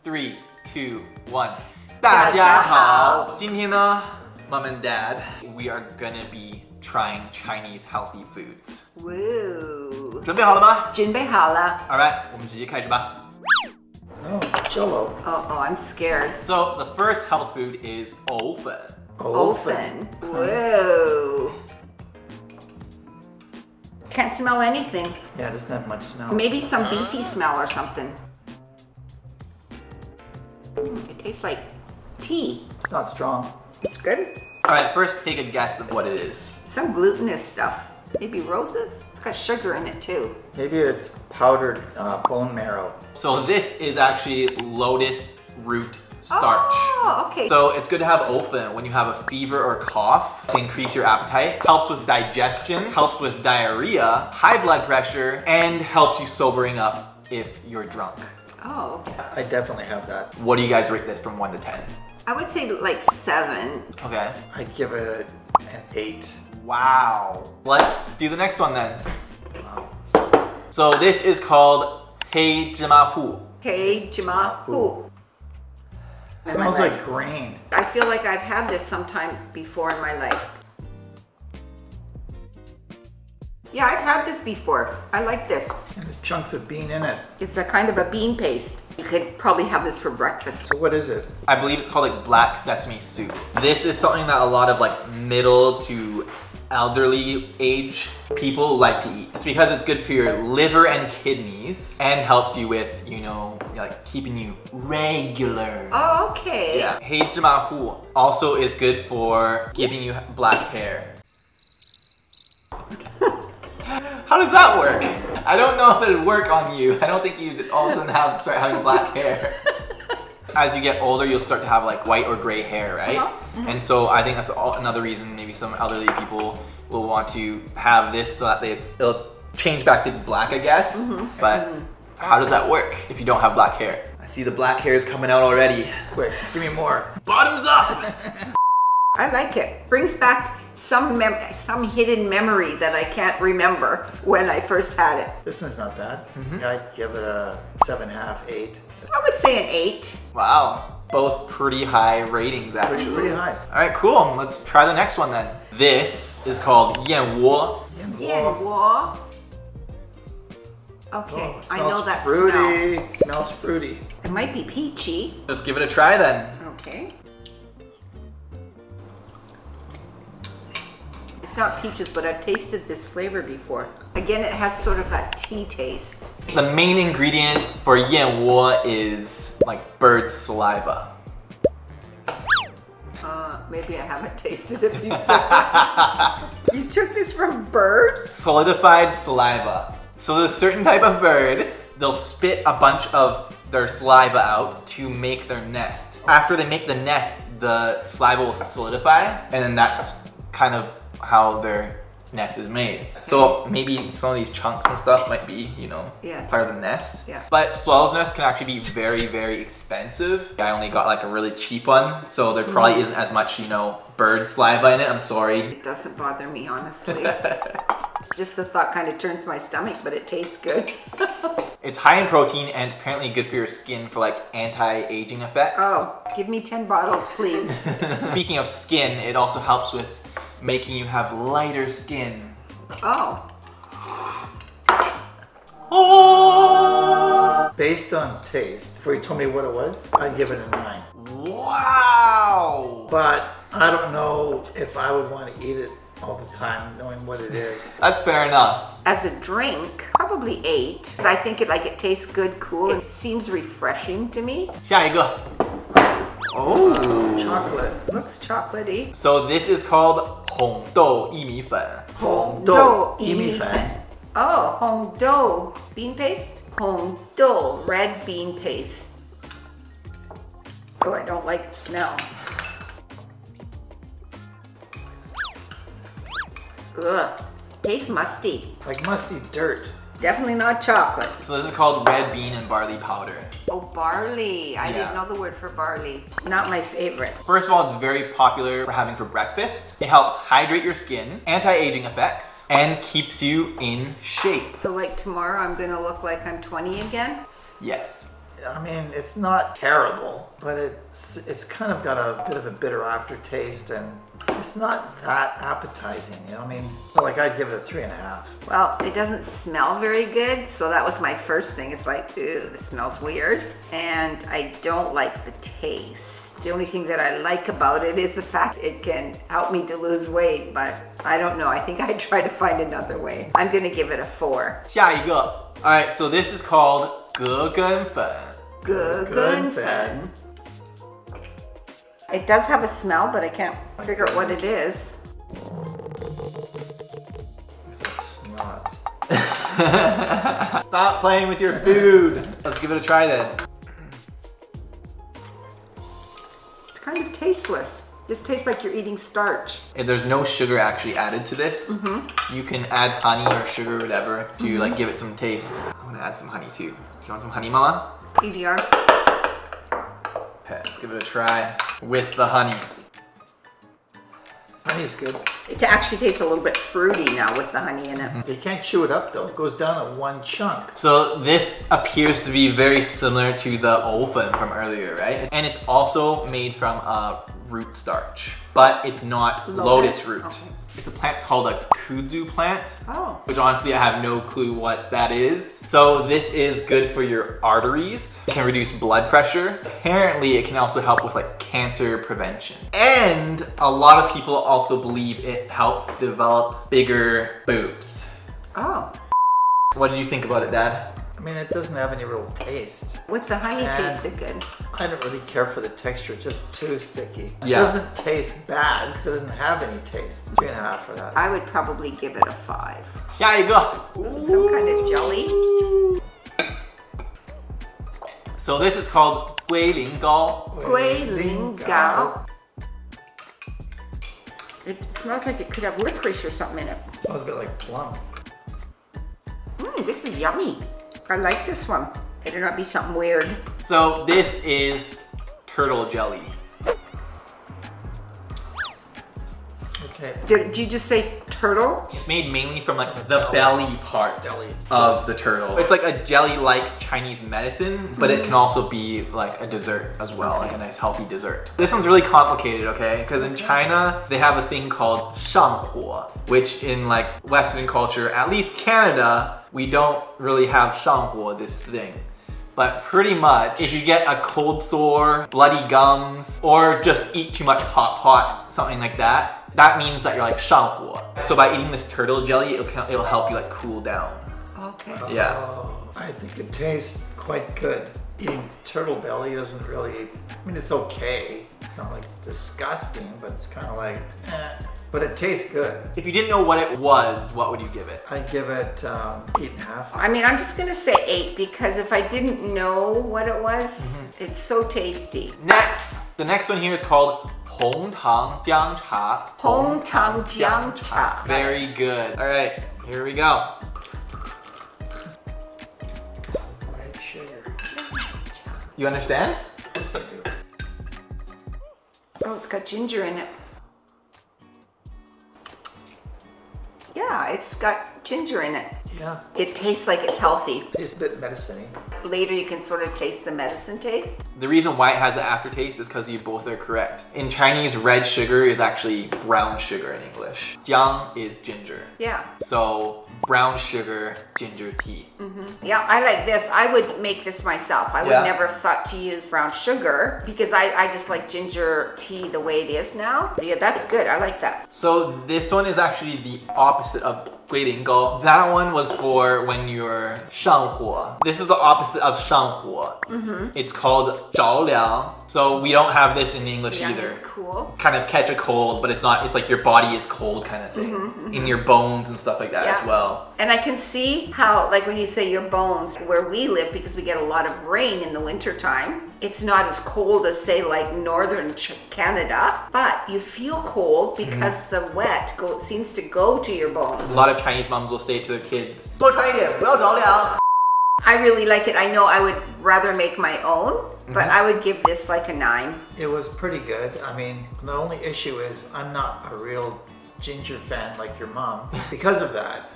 3, 2, 1. 大家好，今天呢 Mom and Dad, we are gonna be trying Chinese healthy foods. Woo! 准备好了吗？准备好了。 Alright, 我们直接开始吧。 Oh, Jello. Oh, I'm scared. So the first health food is 藕粉. Ofen. Whoa. Can't smell anything. Yeah, it doesn't have much smell. Maybe some beefy smell or something. It tastes like tea. It's not strong. It's good. Alright, first take a guess of what it is. Some glutinous stuff. Maybe roses? It's got sugar in it too. Maybe it's powdered bone marrow. So this is actually lotus root starch. Oh, okay. So it's good to have ofen when you have a fever or cough to increase your appetite. Helps with digestion, helps with diarrhea, high blood pressure, and helps you sobering up if you're drunk. Oh. I definitely have that. What do you guys rate this from 1 to 10? I would say like 7. Okay. I'd give it an 8. Wow. Let's do the next one then. Wow. So this is called Hei Jima Hu. Hey, Jima Hu. Smells like grain. I feel like I've had this sometime before in my life. Yeah, I've had this before. I like this. And there's chunks of bean in it. It's a kind of a bean paste. You could probably have this for breakfast. So what is it? I believe it's called like black sesame soup. This is something that a lot of like middle to elderly age people like to eat. It's because it's good for your liver and kidneys and helps you with, you know, like keeping you regular. Oh, okay. Yeah. Hei Jima Hu also is good for giving you black hair. How does that work? I don't know if it'd work on you. I don't think you'd all of a sudden start having black hair. As you get older, you'll start to have like white or gray hair, right? And so I think that's another reason maybe some elderly people will want to have this so that it'll change back to black, I guess. But how does that work if you don't have black hair? I see the black hair is coming out already. Quick, give me more. Bottoms up! I like it. Brings back some hidden memory that I can't remember when I first had it. This one's not bad. Yeah, I'd give it a 7.5, 8. I would say an 8. Wow, both pretty high ratings actually. Pretty high. All right, cool. Let's try the next one then. This is called 燕窝. Yanwo. Okay, Oh, I know that fruity. smell. Smells fruity. It might be peachy. Let's give it a try then. Okay. It's not peaches, but I've tasted this flavor before. Again, it has sort of that tea taste. The main ingredient for 燕窝 is like bird saliva. Maybe I haven't tasted it before. You took this from birds? Solidified saliva. So there's a certain type of bird, they'll spit a bunch of their saliva out to make their nest. After they make the nest, the saliva will solidify, and then that's kind of how their nest is made. So maybe some of these chunks and stuff might be, you know, part of the nest. Yeah. But swallow's nest can actually be very, very expensive. I only got like a really cheap one, so there probably isn't as much, you know, bird saliva in it. I'm sorry. It doesn't bother me, honestly. Just the thought kind of turns my stomach, but it tastes good. It's high in protein and it's apparently good for your skin for like anti-aging effects. Oh, give me 10 bottles, please. Speaking of skin, it also helps with making you have lighter skin. Oh. Oh! Based on taste, before you told me what it was, I'd give it a 9. Wow! But I don't know if I would want to eat it all the time, knowing what it is. That's fair enough. As a drink, probably 8. 'Cause I think it tastes good, cool. It seems refreshing to me. 下一个. Oh! Chocolate. Looks chocolatey. So this is called 红豆薏米粉. 红豆薏米粉. Oh, Hongdou bean paste? Hongdou red bean paste. Oh, I don't like the smell. Ugh, tastes musty. Like musty dirt. Definitely not chocolate. So this is called red bean and barley powder. Oh, barley. I didn't know the word for barley. Not my favorite. First of all, it's very popular for having for breakfast. It helps hydrate your skin, anti-aging effects, and keeps you in shape. So like tomorrow, I'm gonna look like I'm 20 again? Yes. I mean, it's not terrible, but it's kind of got a bit of a bitter aftertaste, and it's not that appetizing, you know what I mean? So like, I'd give it a 3.5. Well, it doesn't smell very good, so that was my first thing. It's like, ew, this smells weird. And I don't like the taste. The only thing that I like about it is the fact it can help me to lose weight, but I don't know. I think I'd try to find another way. I'm gonna give it a 4. 下一个. All right, so this is called 葛根粉. 葛根粉. It does have a smell, but I can't figure out what it is. It's not. Stop playing with your food. Let's give it a try then. It's kind of tasteless. This tastes like you're eating starch. And there's no sugar actually added to this. You can add honey or sugar or whatever to like give it some taste. I'm gonna add some honey too. You want some honey, Mama? EDR. Okay, let's give it a try with the honey. Honey's good. It actually tastes a little bit fruity now with the honey in it. You can't chew it up though. It goes down in one chunk. So this appears to be very similar to the ofen from earlier, right? And it's also made from root starch, but it's not lotus root. Okay. It's a plant called a kudzu plant, which honestly I have no clue what that is. So this is good for your arteries. It can reduce blood pressure. Apparently it can also help with like cancer prevention. And a lot of people also believe it helps develop bigger boobs. Oh. What did you think about it, Dad? I mean, it doesn't have any real taste. With the honey, And tasted good. I don't really care for the texture. It's just too sticky. It Yeah. doesn't taste bad because it doesn't have any taste. 3.5 for that. I would probably give it a 5. 下一个. Some kind of jelly. So this is called 龟苓膏. 龟苓膏. It smells like it could have licorice or something in it. Smells a bit like plum. This is yummy. I like this one. Better not be something weird. So this is turtle jelly. Okay. Did you just say turtle? It's made mainly from like the belly part of the turtle. It's like a jelly-like Chinese medicine, but it can also be like a dessert as well, like a nice healthy dessert. This one's really complicated, okay? Because in China, they have a thing called 上火, which in like Western culture, at least Canada, we don't really have 上火, this thing. But pretty much, if you get a cold sore, bloody gums, or just eat too much hot pot, something like that, that means that you're like 上火. So by eating this turtle jelly, it'll help you like cool down. Okay. Yeah. I think it tastes quite good. Eating turtle belly isn't really, I mean, it's okay. It's not like disgusting, but it's kind of like, eh. But it tastes good. If you didn't know what it was, what would you give it? I'd give it 8.5. I mean, I'm just gonna say 8 because if I didn't know what it was, it's so tasty. Next, the next one here is called 红糖姜茶. 红糖姜茶. Very good. All right, here we go. Red sugar. You understand? Yes, I do. Oh, it's got ginger in it. Yeah, it's got ginger in it. Yeah. It tastes like it's healthy. Tastes a bit medicine-y. Later you can sort of taste the medicine taste. The reason why it has the aftertaste is because you both are correct. In Chinese, red sugar is actually brown sugar in English. Jiang is ginger. Yeah. So brown sugar, ginger tea. Yeah, I like this. I would make this myself. I would never thought to use brown sugar because I just like ginger tea the way it is now. Yeah, that's good. I like that. So this one is actually the opposite of 龟苓膏. That one was for when you're 上火. This is the opposite of 上火. It's called 着凉. So we don't have this in English Yeah, either. it's cool. Kind of catch a cold, but it's not, it's like your body is cold kind of thing. In your bones and stuff like that as well. And I can see how, like when you say your bones, where we live, because we get a lot of rain in the winter time, it's not as cold as say like northern Canada, but you feel cold because the wet seems to go to your bones. A lot of Chinese moms will say to their kids, 多穿一点，不要着凉. I really like it. I know I would rather make my own, but I would give this like a 9. It was pretty good. I mean, the only issue is I'm not a real ginger fan like your mom. Because of that,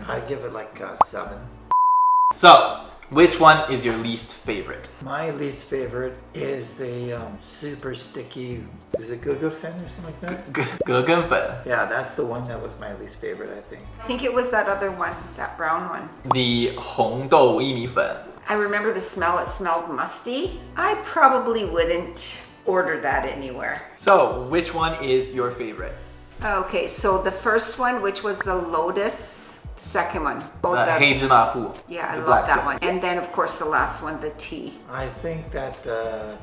I give it like a 7. So, Which one is your least favorite? My least favorite is the super sticky, is it gugufen or something like that? 葛根粉 Yeah, that's the one that was my least favorite, I think. I think it was that other one, that brown one. The 红豆薏米粉 I remember the smell, it smelled musty. I probably wouldn't order that anywhere. So, which one is your favorite? Okay, so the first one, which was the lotus, second one. Oh, The 黑芝麻糊 yeah, I the love black that sesame. one. And then, of course, the last one, the tea. I think that the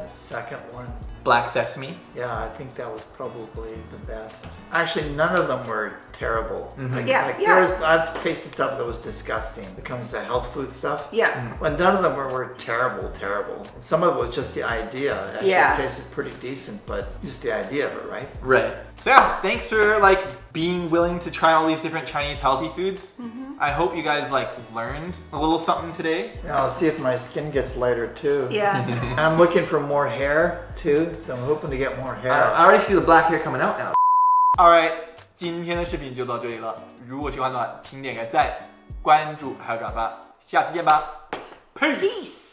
second one, Black sesame. yeah, I think that was probably the best. Actually, none of them were terrible. Yeah, yeah. I've tasted stuff that was disgusting when it comes to health food stuff. Yeah. But none of them were terrible. And some of it was just the idea. Actually, Yeah. it tasted pretty decent, but just the idea of it, right? Right. So yeah, thanks for like being willing to try all these different Chinese healthy foods. I hope you guys like learned a little something today. Now I'll see if my skin gets lighter too. Yeah. I'm looking for more hair too, so I'm hoping to get more hair. I already see the black hair coming out now. Alright, 今天的视频就到这里了。如果喜欢的话，请点个赞、关注还有转发。下次见吧，Peace。